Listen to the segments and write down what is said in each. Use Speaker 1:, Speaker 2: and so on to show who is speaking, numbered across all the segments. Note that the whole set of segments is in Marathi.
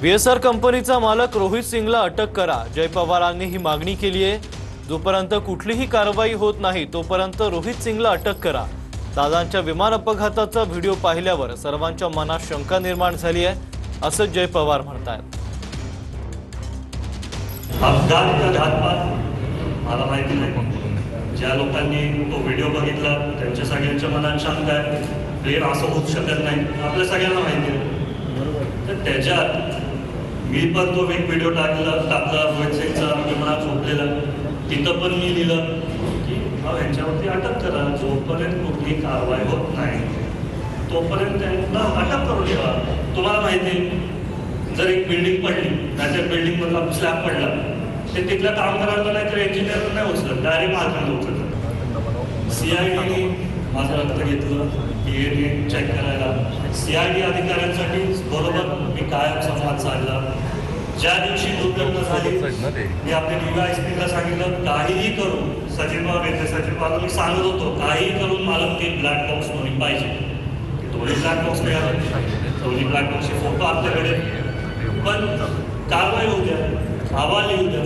Speaker 1: बीएसआर कंपनीचा मालक रोहित सिंगला अटक करा, जय पवारांनी ही मागणी केली आहे। जोपर्यंत कुठलीही कारवाई होत नाही तोपर्यंत रोहित सिंगला अटक करा। दादांच्या विमान अपघाताचा व्हिडिओ पाहिल्यावर सर्वांच्या मनात शंका निर्माण झाली आहे, असं जय पवार म्हणतात।
Speaker 2: अपघात का घातपात मला माहिती नाही। ज्या लोकांनी तो व्हिडिओ बघितला त्यांच्या सगळ्यांच्या मनात शंका आहे, प्लेन असं होऊ शकत नाही, आपल्या सगळ्यांना माहिती आहे। तर त्याच्यात मी पण तो एक व्हिडिओ टाकला रोहित सिंगचा विमानात झोपलेला, तिथं पण मी लिहिलं की यांच्यावरती अटक करा। जोपर्यंत कुठली कारवाई होत नाही तोपर्यंत त्यांना अटक करून ठेवा। तुम्हाला माहिती आहे, जर एक बिल्डिंग पडली, त्याच्या बिल्डिंगमधला स्लॅब पडला, ते तिथल्या कामगारांना नाही तर इंजिनियर नाही उचलत, डायरेक्ट मालकांना उचलतात। CID माझं रक्त घेतलं, DNA चेक करायला, CID अधिकाऱ्यांसाठी बरोबर मी कायम संवाद साधला। ज्या दिवशी दुर्घटना झाली मी आपल्या DYSPला सांगितलं काहीही करून, सचिन पवार मी सांगत होतो काहीही करून मला ते ब्लॅक बॉक्स दोन्ही पाहिजे। दोन्ही ब्लॅक बॉक्स मिळाले, दोन्ही ब्लॅक बॉक्सचे फोटो आपल्याकडे, पण कारवाई होऊ द्या, अहवाल येऊ द्या,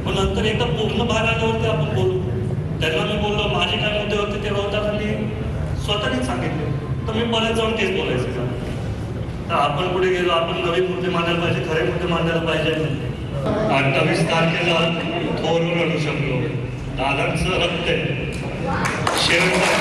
Speaker 2: पण नंतर एकदा पूर्ण भाग आल्यावरती आपण बोलू। त्यांना मी बोललो माझे काय मुद्दे होते ते होताना स्वतःनेच सांगितले, तर मी परत जाऊन तेच बोलायचं। तर आपण पुढे गेलो, आपण नवीन मुद्दे मांडायला पाहिजे, खरे मुद्दे मांडायला पाहिजे। 28 तारखेला थोर रडू शकलो, दादांचं रक्त आहे, शेवटचं